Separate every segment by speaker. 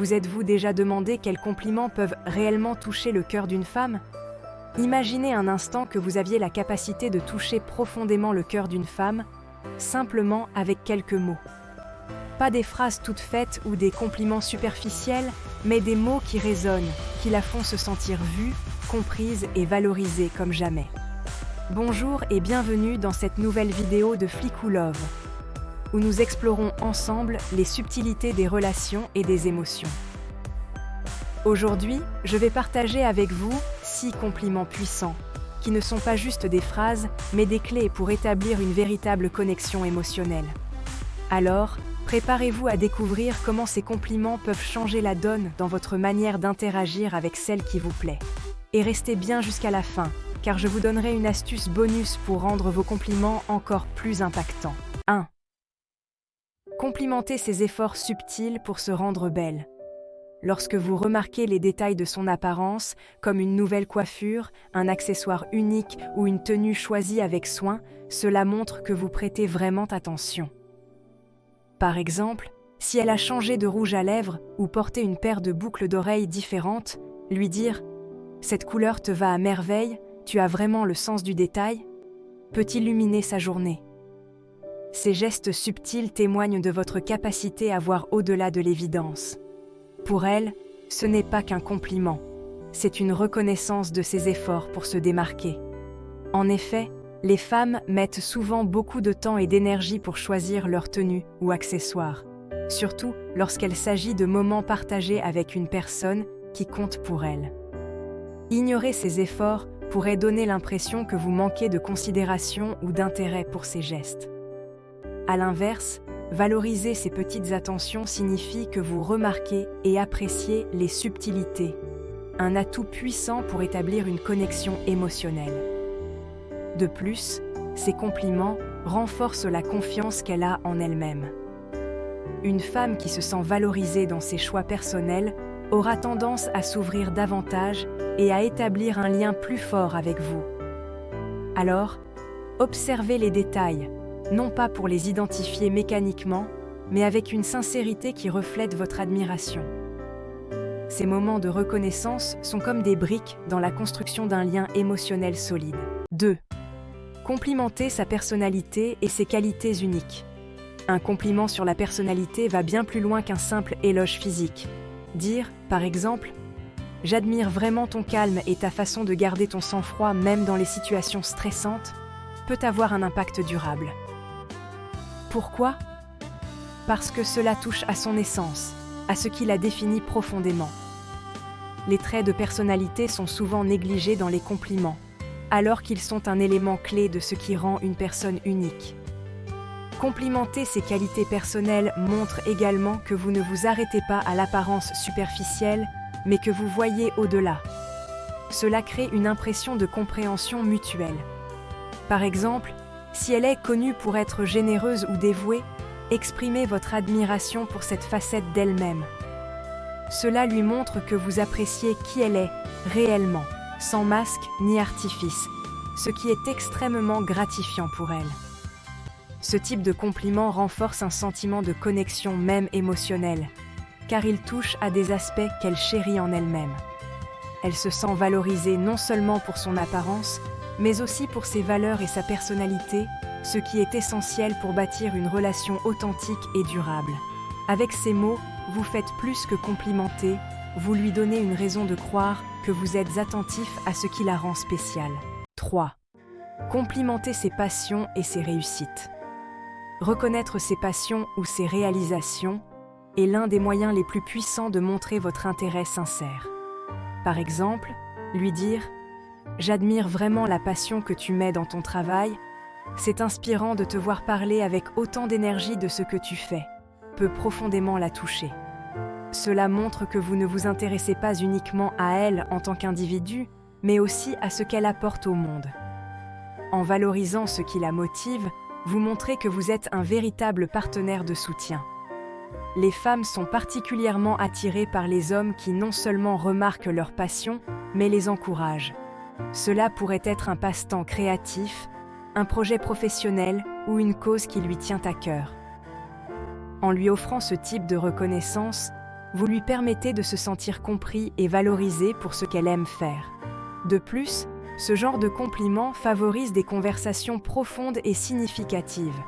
Speaker 1: Vous êtes-vous déjà demandé quels compliments peuvent réellement toucher le cœur d'une femme? Imaginez un instant que vous aviez la capacité de toucher profondément le cœur d'une femme, simplement avec quelques mots. Pas des phrases toutes faites ou des compliments superficiels, mais des mots qui résonnent, qui la font se sentir vue, comprise et valorisée comme jamais. Bonjour et bienvenue dans cette nouvelle vidéo de Flicou Love, où nous explorons ensemble les subtilités des relations et des émotions. Aujourd'hui, je vais partager avec vous 6 compliments puissants, qui ne sont pas juste des phrases, mais des clés pour établir une véritable connexion émotionnelle. Alors, préparez-vous à découvrir comment ces compliments peuvent changer la donne dans votre manière d'interagir avec celle qui vous plaît. Et restez bien jusqu'à la fin, car je vous donnerai une astuce bonus pour rendre vos compliments encore plus impactants. 1. Complimentez ses efforts subtils pour se rendre belle. Lorsque vous remarquez les détails de son apparence, comme une nouvelle coiffure, un accessoire unique ou une tenue choisie avec soin, cela montre que vous prêtez vraiment attention. Par exemple, si elle a changé de rouge à lèvres ou porté une paire de boucles d'oreilles différentes, lui dire « Cette couleur te va à merveille, tu as vraiment le sens du détail » peut illuminer sa journée. Ces gestes subtils témoignent de votre capacité à voir au-delà de l'évidence. Pour elle, ce n'est pas qu'un compliment, c'est une reconnaissance de ses efforts pour se démarquer. En effet, les femmes mettent souvent beaucoup de temps et d'énergie pour choisir leur tenue ou accessoires, surtout lorsqu'il s'agit de moments partagés avec une personne qui compte pour elles. Ignorer ces efforts pourrait donner l'impression que vous manquez de considération ou d'intérêt pour ces gestes. À l'inverse, valoriser ces petites attentions signifie que vous remarquez et appréciez les subtilités, un atout puissant pour établir une connexion émotionnelle. De plus, ces compliments renforcent la confiance qu'elle a en elle-même. Une femme qui se sent valorisée dans ses choix personnels aura tendance à s'ouvrir davantage et à établir un lien plus fort avec vous. Alors, observez les détails, non pas pour les identifier mécaniquement, mais avec une sincérité qui reflète votre admiration. Ces moments de reconnaissance sont comme des briques dans la construction d'un lien émotionnel solide. 2. Complimentez sa personnalité et ses qualités uniques. Un compliment sur la personnalité va bien plus loin qu'un simple éloge physique. Dire, par exemple, « J'admire vraiment ton calme et ta façon de garder ton sang-froid même dans les situations stressantes » peut avoir un impact durable. Pourquoi? Parce que cela touche à son essence, à ce qui la définit profondément. Les traits de personnalité sont souvent négligés dans les compliments, alors qu'ils sont un élément clé de ce qui rend une personne unique. Complimenter ses qualités personnelles montre également que vous ne vous arrêtez pas à l'apparence superficielle, mais que vous voyez au-delà. Cela crée une impression de compréhension mutuelle. Par exemple, si elle est connue pour être généreuse ou dévouée, exprimez votre admiration pour cette facette d'elle-même. Cela lui montre que vous appréciez qui elle est, réellement, sans masque ni artifice, ce qui est extrêmement gratifiant pour elle. Ce type de compliment renforce un sentiment de connexion même émotionnelle, car il touche à des aspects qu'elle chérit en elle-même. Elle se sent valorisée non seulement pour son apparence, mais aussi pour ses valeurs et sa personnalité, ce qui est essentiel pour bâtir une relation authentique et durable. Avec ces mots, vous faites plus que complimenter, vous lui donnez une raison de croire que vous êtes attentif à ce qui la rend spéciale. 3. Complimentez ses passions et ses réussites. Reconnaître ses passions ou ses réalisations est l'un des moyens les plus puissants de montrer votre intérêt sincère. Par exemple, lui dire « J'admire vraiment la passion que tu mets dans ton travail, c'est inspirant de te voir parler avec autant d'énergie de ce que tu fais », peut profondément la toucher. Cela montre que vous ne vous intéressez pas uniquement à elle en tant qu'individu, mais aussi à ce qu'elle apporte au monde. En valorisant ce qui la motive, vous montrez que vous êtes un véritable partenaire de soutien. Les femmes sont particulièrement attirées par les hommes qui non seulement remarquent leur passion, mais les encouragent. Cela pourrait être un passe-temps créatif, un projet professionnel ou une cause qui lui tient à cœur. En lui offrant ce type de reconnaissance, vous lui permettez de se sentir compris et valorisé pour ce qu'elle aime faire. De plus, ce genre de compliment favorise des conversations profondes et significatives.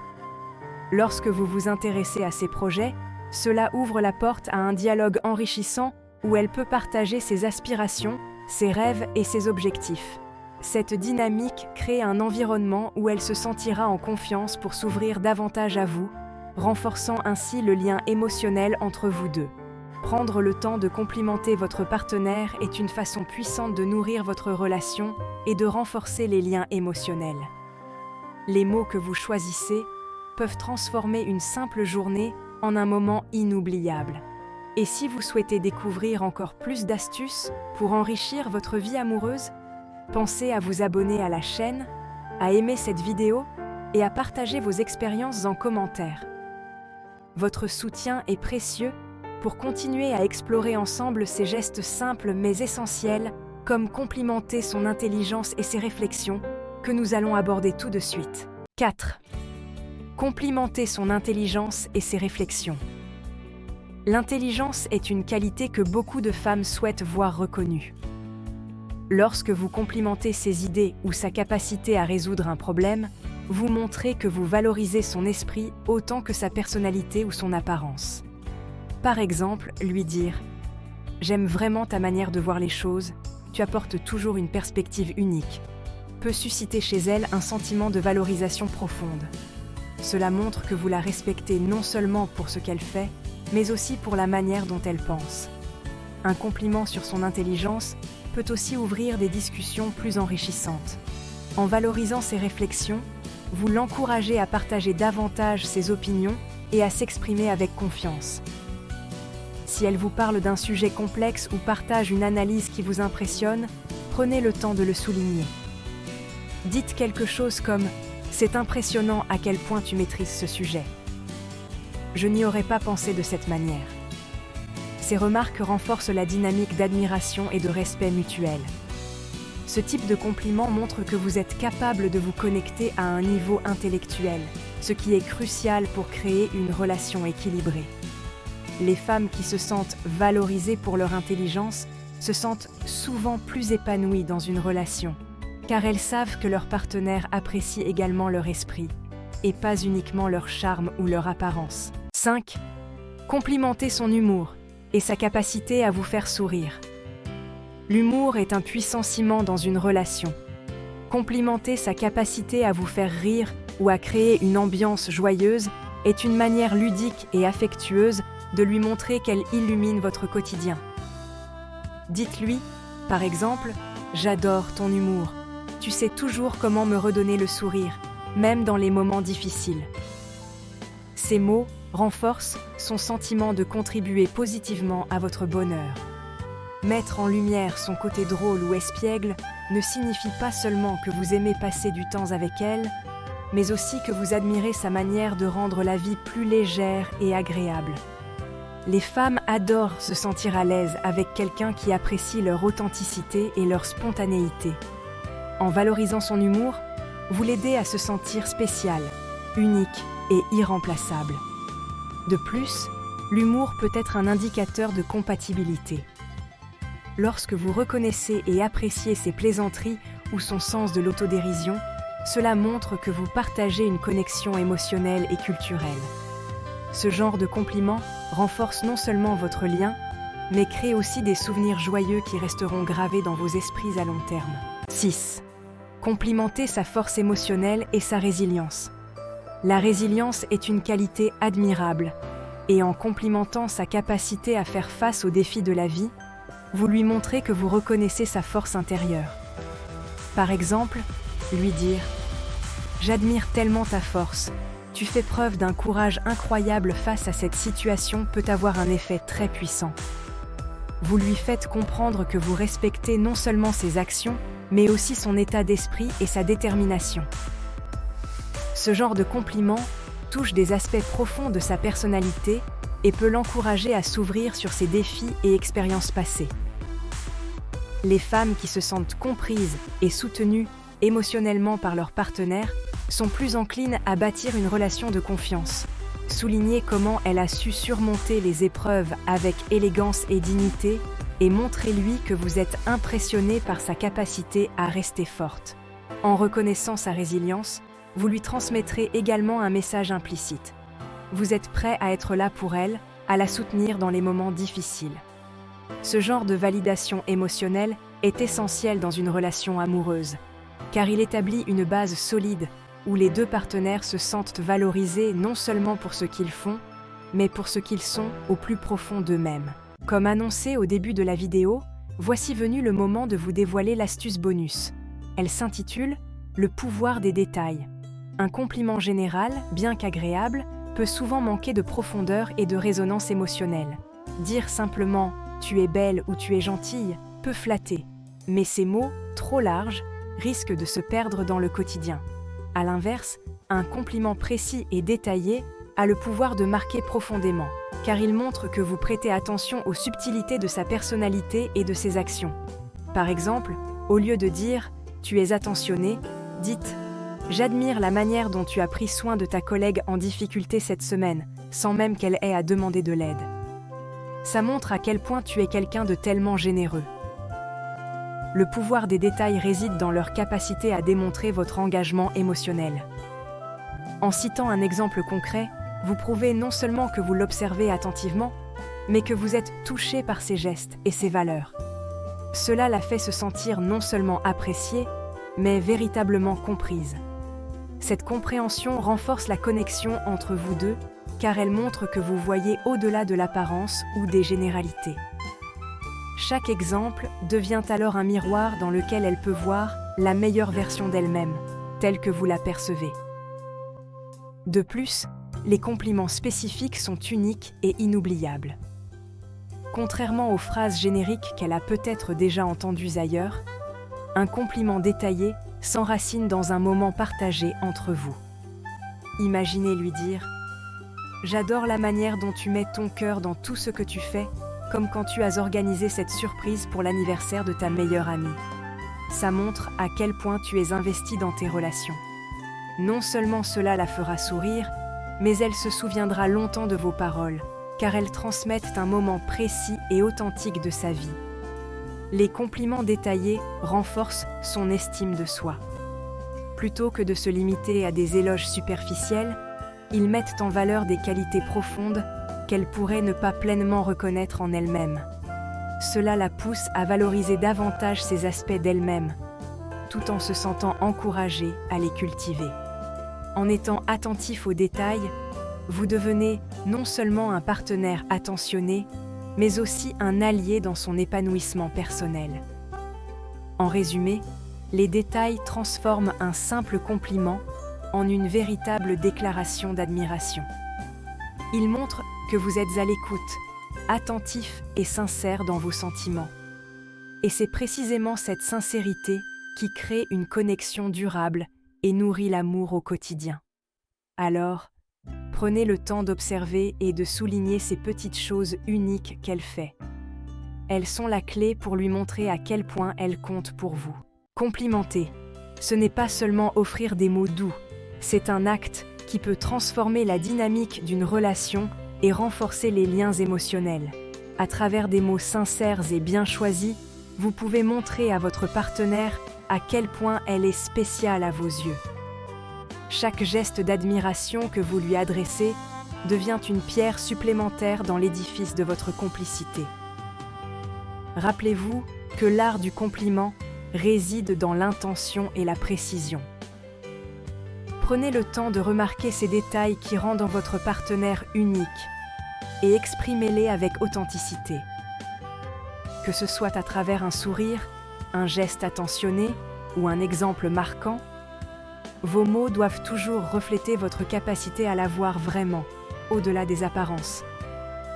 Speaker 1: Lorsque vous vous intéressez à ses projets, cela ouvre la porte à un dialogue enrichissant où elle peut partager ses aspirations, ses rêves et ses objectifs. Cette dynamique crée un environnement où elle se sentira en confiance pour s'ouvrir davantage à vous, renforçant ainsi le lien émotionnel entre vous deux. Prendre le temps de complimenter votre partenaire est une façon puissante de nourrir votre relation et de renforcer les liens émotionnels. Les mots que vous choisissez peuvent transformer une simple journée en un moment inoubliable. Et si vous souhaitez découvrir encore plus d'astuces pour enrichir votre vie amoureuse, pensez à vous abonner à la chaîne, à aimer cette vidéo et à partager vos expériences en commentaire. Votre soutien est précieux pour continuer à explorer ensemble ces gestes simples mais essentiels, comme complimenter son intelligence et ses réflexions, que nous allons aborder tout de suite. 4. Complimenter son intelligence et ses réflexions. L'intelligence est une qualité que beaucoup de femmes souhaitent voir reconnue. Lorsque vous complimentez ses idées ou sa capacité à résoudre un problème, vous montrez que vous valorisez son esprit autant que sa personnalité ou son apparence. Par exemple, lui dire « J'aime vraiment ta manière de voir les choses, tu apportes toujours une perspective unique » peut susciter chez elle un sentiment de valorisation profonde. Cela montre que vous la respectez non seulement pour ce qu'elle fait, mais aussi pour la manière dont elle pense. Un compliment sur son intelligence peut aussi ouvrir des discussions plus enrichissantes. En valorisant ses réflexions, vous l'encouragez à partager davantage ses opinions et à s'exprimer avec confiance. Si elle vous parle d'un sujet complexe ou partage une analyse qui vous impressionne, prenez le temps de le souligner. Dites quelque chose comme « C'est impressionnant à quel point tu maîtrises ce sujet. Je n'y aurais pas pensé de cette manière. » Ces remarques renforcent la dynamique d'admiration et de respect mutuel. Ce type de compliment montre que vous êtes capable de vous connecter à un niveau intellectuel, ce qui est crucial pour créer une relation équilibrée. Les femmes qui se sentent valorisées pour leur intelligence se sentent souvent plus épanouies dans une relation, car elles savent que leur partenaire apprécie également leur esprit, et pas uniquement leur charme ou leur apparence. 5. Complimenter son humour et sa capacité à vous faire sourire. L'humour est un puissant ciment dans une relation. Complimenter sa capacité à vous faire rire ou à créer une ambiance joyeuse est une manière ludique et affectueuse de lui montrer qu'elle illumine votre quotidien. Dites-lui, par exemple, « J'adore ton humour. Tu sais toujours comment me redonner le sourire, même dans les moments difficiles. » Ces mots renforcent son sentiment de contribuer positivement à votre bonheur. Mettre en lumière son côté drôle ou espiègle ne signifie pas seulement que vous aimez passer du temps avec elle, mais aussi que vous admirez sa manière de rendre la vie plus légère et agréable. Les femmes adorent se sentir à l'aise avec quelqu'un qui apprécie leur authenticité et leur spontanéité. En valorisant son humour, vous l'aidez à se sentir spécial, unique et irremplaçable. De plus, l'humour peut être un indicateur de compatibilité. Lorsque vous reconnaissez et appréciez ses plaisanteries ou son sens de l'autodérision, cela montre que vous partagez une connexion émotionnelle et culturelle. Ce genre de compliment renforce non seulement votre lien, mais crée aussi des souvenirs joyeux qui resteront gravés dans vos esprits à long terme. 6. Complimenter sa force émotionnelle et sa résilience. La résilience est une qualité admirable, et en complimentant sa capacité à faire face aux défis de la vie, vous lui montrez que vous reconnaissez sa force intérieure. Par exemple, lui dire « J'admire tellement ta force, tu fais preuve d'un courage incroyable face à cette situation » peut avoir un effet très puissant. Vous lui faites comprendre que vous respectez non seulement ses actions, mais aussi son état d'esprit et sa détermination. Ce genre de compliment touche des aspects profonds de sa personnalité et peut l'encourager à s'ouvrir sur ses défis et expériences passées. Les femmes qui se sentent comprises et soutenues émotionnellement par leur partenaire sont plus enclines à bâtir une relation de confiance, Soulignez comment elle a su surmonter les épreuves avec élégance et dignité, et montrez-lui que vous êtes impressionné par sa capacité à rester forte. En reconnaissant sa résilience, vous lui transmettrez également un message implicite. Vous êtes prêt à être là pour elle, à la soutenir dans les moments difficiles. Ce genre de validation émotionnelle est essentiel dans une relation amoureuse, car il établit une base solide où les deux partenaires se sentent valorisés non seulement pour ce qu'ils font, mais pour ce qu'ils sont au plus profond d'eux-mêmes. Comme annoncé au début de la vidéo, voici venu le moment de vous dévoiler l'astuce bonus. Elle s'intitule « Le pouvoir des détails ». Un compliment général, bien qu'agréable, peut souvent manquer de profondeur et de résonance émotionnelle. Dire simplement « tu es belle » ou « tu es gentille » peut flatter, mais ces mots, trop larges, risquent de se perdre dans le quotidien. À l'inverse, un compliment précis et détaillé a le pouvoir de marquer profondément, car il montre que vous prêtez attention aux subtilités de sa personnalité et de ses actions. Par exemple, au lieu de dire « tu es attentionné », dites « j'admire la manière dont tu as pris soin de ta collègue en difficulté cette semaine, sans même qu'elle ait à demander de l'aide. » Ça montre à quel point tu es quelqu'un de tellement généreux. Le pouvoir des détails réside dans leur capacité à démontrer votre engagement émotionnel. En citant un exemple concret, vous prouvez non seulement que vous l'observez attentivement, mais que vous êtes touché par ses gestes et ses valeurs. Cela la fait se sentir non seulement appréciée, mais véritablement comprise. Cette compréhension renforce la connexion entre vous deux, car elle montre que vous voyez au-delà de l'apparence ou des généralités. Chaque exemple devient alors un miroir dans lequel elle peut voir la meilleure version d'elle-même, telle que vous la percevez. De plus, les compliments spécifiques sont uniques et inoubliables. Contrairement aux phrases génériques qu'elle a peut-être déjà entendues ailleurs, un compliment détaillé s'enracine dans un moment partagé entre vous. Imaginez lui dire « J'adore la manière dont tu mets ton cœur dans tout ce que tu fais, comme quand tu as organisé cette surprise pour l'anniversaire de ta meilleure amie. Ça montre à quel point tu es investi dans tes relations. Non seulement cela la fera sourire, mais elle se souviendra longtemps de vos paroles, car elles transmettent un moment précis et authentique de sa vie. Les compliments détaillés renforcent son estime de soi. Plutôt que de se limiter à des éloges superficiels, ils mettent en valeur des qualités profondes qu'elle pourrait ne pas pleinement reconnaître en elle-même. Cela la pousse à valoriser davantage ces aspects d'elle-même, tout en se sentant encouragée à les cultiver. En étant attentif aux détails, vous devenez non seulement un partenaire attentionné, mais aussi un allié dans son épanouissement personnel. En résumé, les détails transforment un simple compliment en une véritable déclaration d'admiration. Ils montrent que vous êtes à l'écoute, attentif et sincère dans vos sentiments. Et c'est précisément cette sincérité qui crée une connexion durable et nourrit l'amour au quotidien. Alors, prenez le temps d'observer et de souligner ces petites choses uniques qu'elle fait. Elles sont la clé pour lui montrer à quel point elle compte pour vous. Complimenter, ce n'est pas seulement offrir des mots doux, c'est un acte qui peut transformer la dynamique d'une relation et renforcer les liens émotionnels. À travers des mots sincères et bien choisis, vous pouvez montrer à votre partenaire à quel point elle est spéciale à vos yeux. Chaque geste d'admiration que vous lui adressez devient une pierre supplémentaire dans l'édifice de votre complicité. Rappelez-vous que l'art du compliment réside dans l'intention et la précision. Prenez le temps de remarquer ces détails qui rendent votre partenaire unique et exprimez-les avec authenticité. Que ce soit à travers un sourire, un geste attentionné ou un exemple marquant, vos mots doivent toujours refléter votre capacité à la voir vraiment, au-delà des apparences.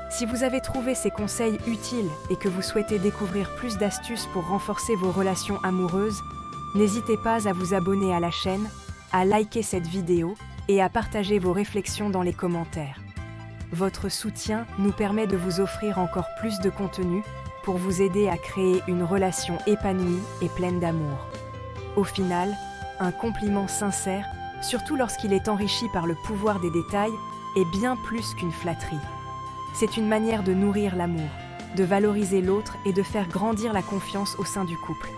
Speaker 1: Si vous avez trouvé ces conseils utiles et que vous souhaitez découvrir plus d'astuces pour renforcer vos relations amoureuses, n'hésitez pas à vous abonner à la chaîne, à liker cette vidéo et à partager vos réflexions dans les commentaires. Votre soutien nous permet de vous offrir encore plus de contenu pour vous aider à créer une relation épanouie et pleine d'amour. Au final, un compliment sincère, surtout lorsqu'il est enrichi par le pouvoir des détails, est bien plus qu'une flatterie. C'est une manière de nourrir l'amour, de valoriser l'autre et de faire grandir la confiance au sein du couple.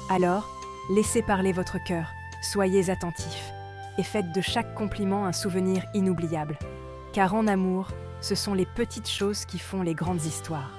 Speaker 1: Alors, laissez parler votre cœur, soyez attentifs et faites de chaque compliment un souvenir inoubliable. Car en amour, ce sont les petites choses qui font les grandes histoires.